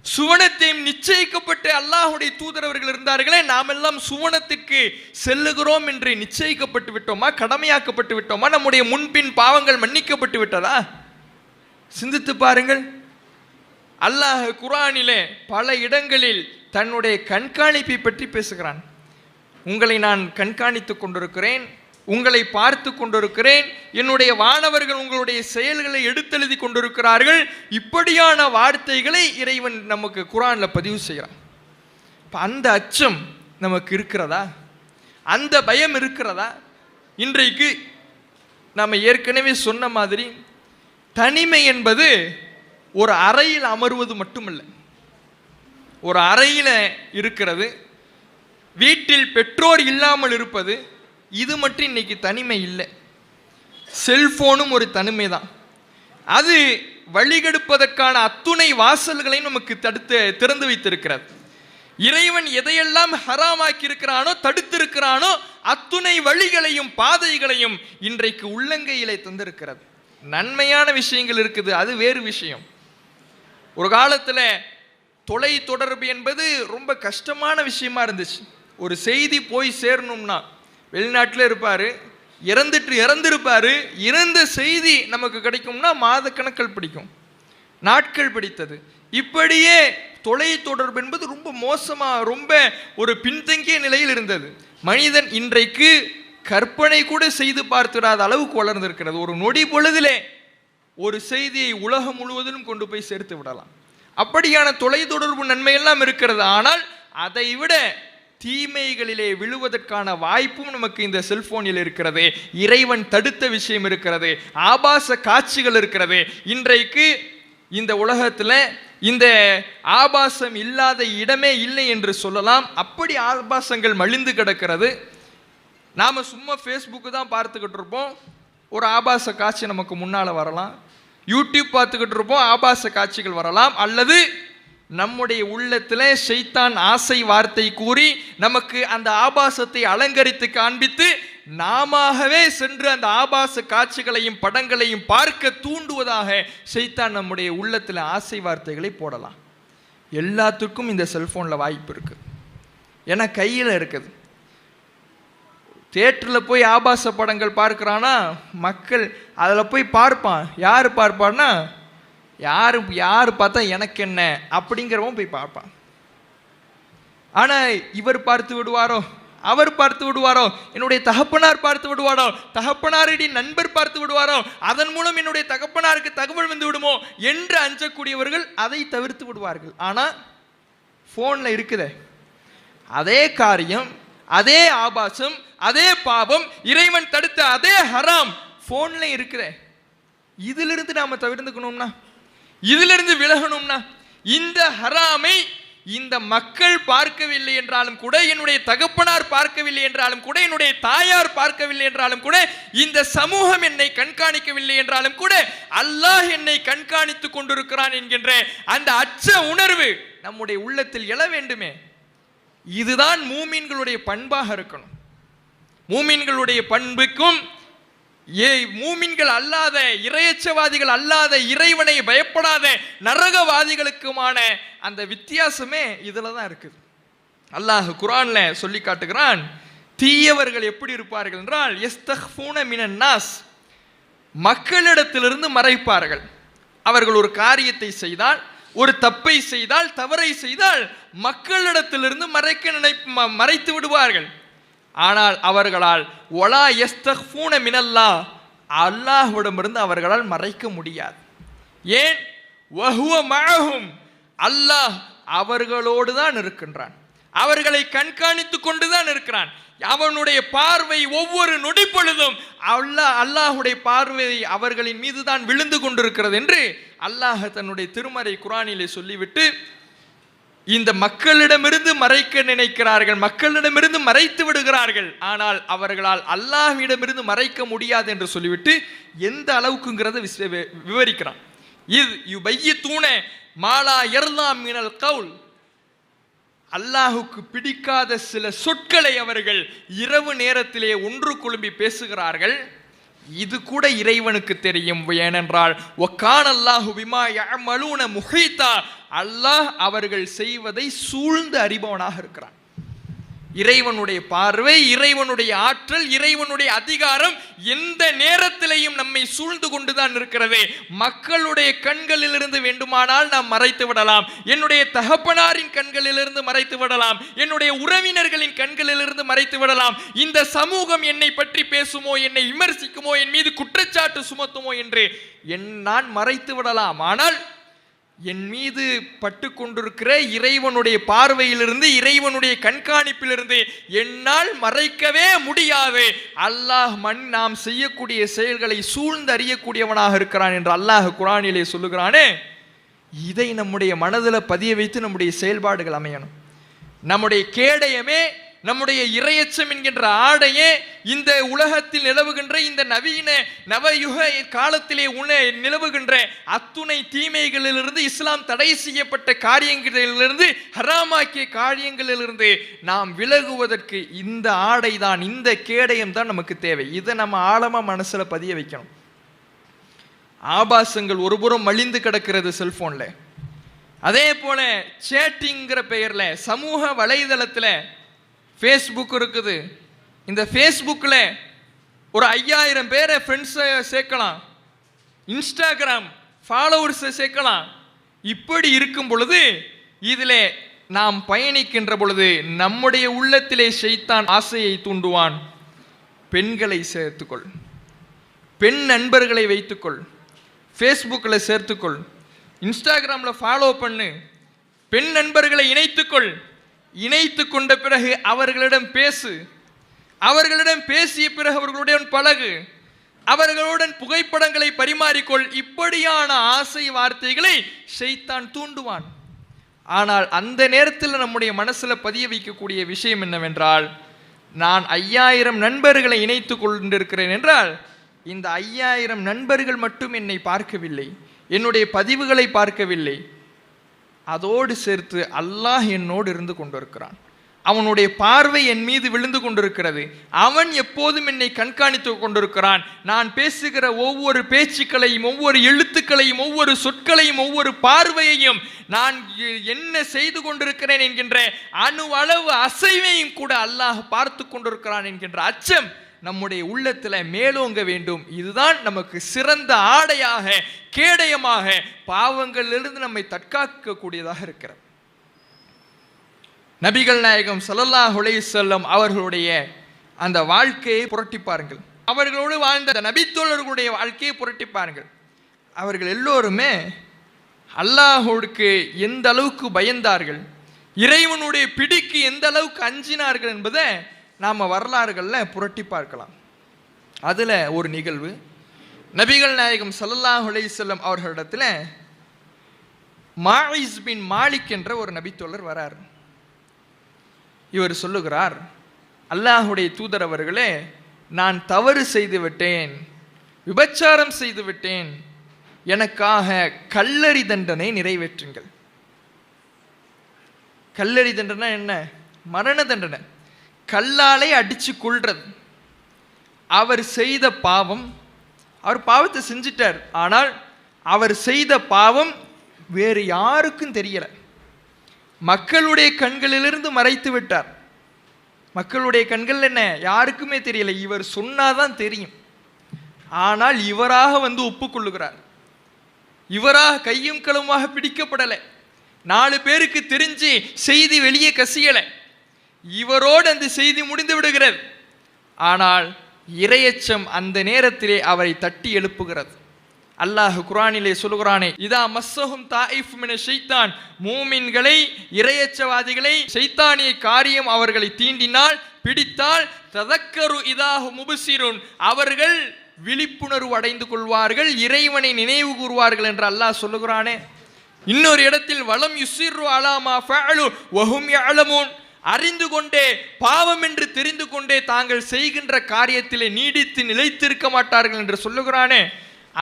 சுவனத்தையும் நிச்சயிக்கப்பட்டு அல்லாஹுடைய தூதரவர்கள் இருந்தார்களே, நாம் எல்லாம் சுவனத்திற்கு செல்லுகிறோம் என்று நிச்சயிக்கப்பட்டு விட்டோமா, கடமையாக்கப்பட்டு விட்டோமா? நம்முடைய முன்பின் பாவங்கள் மன்னிக்கப்பட்டு விட்டதா? சிந்தித்து பாருங்கள். அல்லாஹ் குர்ஆனிலே பல இடங்களில் தன்னுடைய கண்காணிப்பை பற்றி பேசுகிறான். உங்களை நான் கண்காணித்துக் கொண்டிருக்கிறேன், உங்களை பார்த்து கொண்டிருக்கிறேன், என்னுடைய வானவர்கள் உங்களுடைய செயல்களை எடுத்தெழுதி கொண்டிருக்கிறார்கள். இப்படியான வார்த்தைகளை இறைவன் நமக்கு குர்ஆன்ல பதிவு செய்கிறான். அந்த அச்சம் நமக்கு இருக்கிறதா? அந்த பயம் இருக்கிறதா? இன்றைக்கு நாம் ஏற்கனவே சொன்ன மாதிரி தனிமை என்பது ஒரு அறையில் அமர்வது மட்டுமல்ல. ஒரு அறையில் இருக்கிறது, வீட்டில் பெற்றோர் இல்லாமல் இருப்பது, இது மட்டும் இன்னைக்கு தனிமை இல்லை. செல்போனும் ஒரு தனிமை தான். அது வழிகெடுப்பதற்கான அத்துணை வாசல்களையும் நமக்கு திறந்து வைத்திருக்கிறது. இறைவன் எதையெல்லாம் ஹராமாக்கி இருக்கிறானோ, தடுத்திருக்கிறானோ, அத்துணை வழிகளையும் பாதைகளையும் இன்றைக்கு உள்ளங்கையிலே தந்திருக்கிறது. நன்மையான விஷயங்கள் இருக்குது, அது வேறு விஷயம். ஒரு காலத்தில் தொலை தொடர்பு என்பது ரொம்ப கஷ்டமான விஷயமா இருந்துச்சு. ஒரு செய்தி போய் சேரணும்னா, வெளிநாட்டில் இருப்பார், இறந்திருப்பார், இறந்த செய்தி நமக்கு கிடைக்கும்னா மாதக்கணக்கில் பிடிக்கும், நாட்கள் பிடித்தது. இப்படியே தொலை தொடர்பு என்பது ரொம்ப மோசமாக, ரொம்ப ஒரு பின்தங்கிய நிலையில் இருந்தது. மனிதன் இன்றைக்கு கற்பனை கூட செய்து பார்த்திராத அளவுக்கு வளர்ந்திருக்கிறது. ஒரு நொடி பொழுதிலே ஒரு செய்தியை உலகம் முழுவதிலும் கொண்டு போய் சேர்த்து விடலாம். அப்படியான தொலைத்தொடர்பு நன்மையெல்லாம் இருக்கிறது. ஆனால் அதை விட தீமைகளிலே விழுவதற்கான வாய்ப்பும் நமக்கு இந்த செல்போனில் இருக்கிறது. இறைவன் தடுத்த விஷயம் இருக்கிறது, ஆபாச காட்சிகள் இருக்கிறது. இன்றைக்கு இந்த உலகத்தில் இந்த ஆபாசம் இல்லாத இடமே இல்லை என்று சொல்லலாம். அப்படி ஆபாசங்கள் மலிந்து கிடக்கிறது. நாம் சும்மா ஃபேஸ்புக்கு தான் பார்த்துக்கிட்டு இருப்போம், ஒரு ஆபாச காட்சி நமக்கு முன்னால் வரலாம். யூடியூப் பார்த்துக்கிட்டு இருப்போம், ஆபாச காட்சிகள் வரலாம். அல்லது நம்முடைய உள்ளத்தில் ஷைத்தான் ஆசை வார்த்தை கூறி நமக்கு அந்த ஆபாசத்தை அலங்கரித்து காண்பித்து நாமவே சென்று அந்த ஆபாச காட்சிகளையும் படங்களையும் பார்க்க தூண்டுவதாக ஷைத்தான் நம்முடைய உள்ளத்தில் ஆசை வார்த்தைகளை போடலாம். எல்லாத்துக்கும் இந்த செல்ஃபோனில் வாய்ப்பு இருக்குது, ஏன்னா கையில் இருக்குது. தியேட்டரில் போய் ஆபாச படங்கள் பார்க்குறான்னா மக்கள் அதில் போய் பார்ப்பான். யார் பார்ப்பான்னா, யார் பார்த்தா எனக்கு என்ன அப்படிங்கிறவன் போய் பார்ப்பான். ஆனால் இவர் பார்த்து விடுவாரோ, அவர் பார்த்து விடுவாரோ, என்னுடைய தகப்பனார் பார்த்து விடுவாரோ, தகப்பனாருடைய நண்பர் பார்த்து விடுவாரோ, அதன் மூலம் என்னுடைய தகப்பனாருக்கு தகவல் வந்து விடுமோ என்று அஞ்சக்கூடியவர்கள் அதை தவிர்த்து விடுவார்கள். ஆனால் ஃபோனில் இருக்குதே அதே காரியம், அதே ஆபாசம், அதே பாவம், இறைவன் தடுத்த அதே ஹராம் ஃபோன்ல இருக்குதே. இதிலிருந்து நாம தவிர்த்துக்கணும்னா, இதிலிருந்து விலகணும்னா, இந்த ஹராமை இந்த மக்கள் பார்க்கவில்லை என்றாலும் கூட, என்னுடைய தகப்பனார் பார்க்கவில்லை என்றாலும் கூட, என்னுடைய தாயார் பார்க்கவில்லை என்றாலும் கூட, இந்த சமூகம் என்னை கண்காணிக்கவில்லை என்றாலும் கூட, அல்லாஹ் என்னை கண்காணித்துக் கொண்டிருக்கிறான் என்கின்ற அந்த அச்ச உணர்வு நம்முடைய உள்ளத்தில் எழ வேண்டுமே. இதுதான் மூமின்களுடைய பண்பாக இருக்கணும். மூமின்களுடைய பண்புக்கும் மூமின்கள் அல்லாத, இறையச்சவாதிகள் அல்லாத, இறைவனை பயப்படாத நரகவாதிகளுக்குமான அந்த வித்தியாசமே இதில் தான் இருக்குது. அல்லாஹ் குர்ஆன்ல சொல்லி காட்டுகிறான், தீயவர்கள் எப்படி இருப்பார்கள் என்றால், யஸ்தக்ஃபூன மினன் நாஸ், மக்களிடத்திலிருந்து மறைப்பார்கள். அவர்கள் ஒரு காரியத்தை செய்தால், ஒரு தப்பை செய்தால், தவறை செய்தால் மக்களிடத்திலிருந்து மறைத்து விடுவார்கள். ஆனால் அவர்களால் ஒலா யஸ்தக்ஃபூன மினல்லாஹ், அல்லாஹ்விடமிருந்து அவர்களால் மறைக்க முடியாது. ஏன்? வஹுவ மஅஹும், அல்லாஹ் அவர்களோடு தான் இருக்கின்றான், அவர்களை கண்காணித்துக் கொண்டுதான் இருக்கிறான். அவனுடைய பார்வை ஒவ்வொரு நொடி பொழுதும் அல்லாஹுடைய பார்வை அவர்களின் மீது தான் விழுந்து கொண்டிருக்கிறது என்று அல்லாஹ் தன்னுடைய திருமறை குர்ஆனிலே சொல்லிவிட்டு, இந்த மக்களிடமிருந்து மறைக்க நினைக்கிறார்கள், மக்களிடமிருந்து மறைத்து விடுகிறார்கள், ஆனால் அவர்களால் அல்லாஹ்விடமிருந்து மறைக்க முடியாது என்று சொல்லிவிட்டு எந்த அளவுக்குங்கிறத விவரிக்கிறான். இது யுபய்யித்தூன மாலா யர்லா மினல் கவுல், அல்லாஹுக்கு பிடிக்காத சில சொற்களை அவர்கள் இரவு நேரத்திலே ஒன்று குழும்பி பேசுகிறார்கள். இது கூட இறைவனுக்கு தெரியும். ஏனென்றால் வக்கான அல்லாஹு பிமா யஅமலூன முஹீதா, அல்லாஹ் அவர்கள் செய்வதை சூழ்ந்து அறிபவனாக இருக்கிறான். இறைவனுடைய பார்வை, இறைவனுடைய ஆற்றல், இறைவனுடைய அதிகாரம் எந்த நேரத்திலையும் நம்மை சூழ்ந்து கொண்டுதான் இருக்கிறது. மக்களுடைய கண்களிலிருந்து வேண்டுமானால் நாம் மறைத்து விடலாம், என்னுடைய தகப்பனாரின் கண்களிலிருந்து மறைத்து விடலாம், என்னுடைய உறவினர்களின் கண்களிலிருந்து மறைத்து விடலாம், இந்த சமூகம் என்னை பற்றி பேசுமோ, என்னை விமர்சிக்குமோ, என் மீது குற்றச்சாட்டு சுமத்துமோ என்று நான் மறைத்து விடலாம். ஆனால் என் மீது பட்டு கொண்டிருக்கிற இறைவனுடைய பார்வையிலிருந்து, இறைவனுடைய கண்காணிப்பிலிருந்து என்னால் மறைக்கவே முடியாது. அல்லாஹ் நாம் செய்யக்கூடிய செயல்களை சூழ்ந்து அறியக்கூடியவனாக இருக்கிறான் என்று அல்லாஹ் குர்ஆனிலே சொல்லுகிறானே. இதை நம்முடைய மனதில் பதிய வைத்து நம்முடைய செயல்பாடுகள் அமையணும். நம்முடைய கேடயமே, நம்முடைய இறையச்சம் என்கின்ற ஆடையே இந்த உலகத்தில் நிலவுகின்ற இந்த நவீன நவயுக காலத்திலே நிலவுகின்ற அத்துணை தீமைகளிலிருந்து, இஸ்லாம் தடை செய்யப்பட்ட காரியங்களிலிருந்து, ஹராமாக்கிய காரியங்களிலிருந்து நாம் விலகுவதற்கு இந்த ஆடை தான், இந்த கேடயம் தான் நமக்கு தேவை. இதை நம்ம ஆழமா மனசுல பதிய வைக்கணும். ஆபாசங்கள் ஒருபுறம் மலிந்து கிடக்கிறது செல்போன்ல. அதே போல சேட்டிங்கிற பெயர்ல சமூக வலைதளத்துல ஃபேஸ்புக் இருக்குது. இந்த ஃபேஸ்புக்கில் ஒரு 5000 பேரை ஃப்ரெண்ட்ஸை சேர்க்கலாம், இன்ஸ்டாகிராம் ஃபாலோவர்ஸை சேர்க்கலாம். இப்படி இருக்கும் பொழுது இதில் நாம் பயணிக்கின்ற பொழுது நம்முடைய உள்ளத்திலே ஷைத்தான் ஆசையை தூண்டுவான். பெண்களை சேர்த்துக்கொள், பெண் நண்பர்களை வைத்துக்கொள், ஃபேஸ்புக்கில் சேர்த்துக்கொள், இன்ஸ்டாகிராமில் ஃபாலோ பண்ணு, பெண் நண்பர்களை இணைத்துக்கொள். இணைத்து கொண்ட பிறகு அவர்களிடம் பேசு, அவர்களிடம் பேசிய பிறகு அவர்களுடன் பழகு, அவர்களுடன் புகைப்படங்களை பரிமாறிக்கொள். இப்படியான ஆசை வார்த்தைகளை ஷைத்தான் தூண்டுவான். ஆனால் அந்த நேரத்தில் நம்முடைய மனசுல பதிய வைக்கக்கூடிய விஷயம் என்னவென்றால், நான் 5000 நண்பர்களை இணைத்து கொண்டிருக்கிறேன் என்றால் இந்த 5000 நண்பர்கள் மட்டும் என்னை பார்க்கவில்லை, என்னுடைய பதிவுகளை பார்க்கவில்லை, அதோடு சேர்த்து அல்லாஹ் என்னோடு இருந்து கொண்டிருக்கிறான். அவனுடைய பார்வை என் மீது விழுந்து கொண்டிருக்கிறது. அவன் எப்போதும் என்னை கண்காணித்து கொண்டிருக்கிறான். நான் பேசுகிற ஒவ்வொரு பேச்சுக்களையும், ஒவ்வொரு எழுத்துக்களையும், ஒவ்வொரு சொற்களையும், ஒவ்வொரு பார்வையையும், நான் என்ன செய்து கொண்டிருக்கிறேன் என்கின்ற அணுவளவு அசைவையும் கூட அல்லாஹ் பார்த்து கொண்டிருக்கிறான் என்கின்ற அச்சம் நம்முடைய உள்ளத்தில் மேலோங்க வேண்டும். இதுதான் நமக்கு சிறந்த ஆடையாக, கேடயமாக, பாவங்களிலிருந்து நம்மை தற்காக்கக்கூடியதாக இருக்கிறது. நபிகள் நாயகம் ஸல்லல்லாஹு அலைஹி வஸல்லம் அவர்களுடைய அந்த வாழ்க்கையை புரட்டி பாருங்கள். அவர்களோடு வாழ்ந்த நபித்தோழர்களுடைய வாழ்க்கையை புரட்டி பாருங்கள். அவர்கள் எல்லோருமே அல்லாஹ்வுக்கு எந்த அளவுக்கு பயந்தார்கள், இறைவனுடைய பிடிக்கு எந்த அளவுக்கு அஞ்சினார்கள் என்பதை நாம் வரலாறுகளில் புரட்டி பார்க்கலாம். அதில் ஒரு நிகழ்வு, நபிகள் நாயகம் ஸல்லல்லாஹு அலைஹி வஸல்லம் அவர்களிடத்தில் மாயிஸ் பின் மாலிக் என்ற ஒரு நபித்தோழர் வரார். இவர் சொல்லுகிறார், அல்லாஹுடைய தூதர் அவர்களே, நான் தவறு செய்து விட்டேன், விபச்சாரம் செய்து விட்டேன், எனக்காக கல்லறி தண்டனை நிறைவேற்றுங்கள். கல்லறி தண்டனை என்ன? மரண தண்டனை, கல்லாலே அடிச்சு கொள்றது. அவர் செய்த பாவம், அவர் பாவத்தை செஞ்சிட்டார், ஆனால் அவர் செய்த பாவம் வேறு யாருக்கும் தெரியல. மக்களுடைய கண்களிலிருந்து மறைத்து விட்டார். மக்களுடைய கண்கள் என்ன, யாருக்குமே தெரியல. இவர் சொன்னாதான் தெரியும். ஆனால் இவராக வந்து ஒப்புக்கொள்ளுகிறார். இவராக கையும் களவுமாக பிடிக்கப்படலை. 4 பேருக்கு தெரிஞ்சு செய்தி வெளியே கசியலை. இவரோடு அந்த செய்தி முடிந்து விடுகிறது. ஆனால் இறையச்சம் அந்த நேரத்திலே அவரை தட்டி எழுப்புகிறது. அல்லாஹ் குர்ஆனிலே சொல்லுகிறானே, இதா மஸ்ஸஹும் தாயிஃப் மின ஷைத்தான், மூமின்களை, இறையச்சவாதிகளை ஷைத்தானிய காரியம் அவர்களை தீண்டினால், பிடித்தால், ததக்கரு இதாஹு முபசிருன், அவர்கள் விழிப்புணர்வு அடைந்து கொள்வார்கள், இறைவனை நினைவு கூறுவார்கள் என்று அல்லாஹ் சொல்லுகிறானே. இன்னொரு இடத்தில் வலம் யுஸிரு அலா மா ஃபஅலு வஹும் யஅலமூன், அறிந்து கொண்டே, பாவம் என்று தெரிந்து கொண்டே தாங்கள் செய்கின்ற காரியத்திலே நீடித்து நிலைத்திருக்க மாட்டார்கள் என்று சொல்லுகிறானே.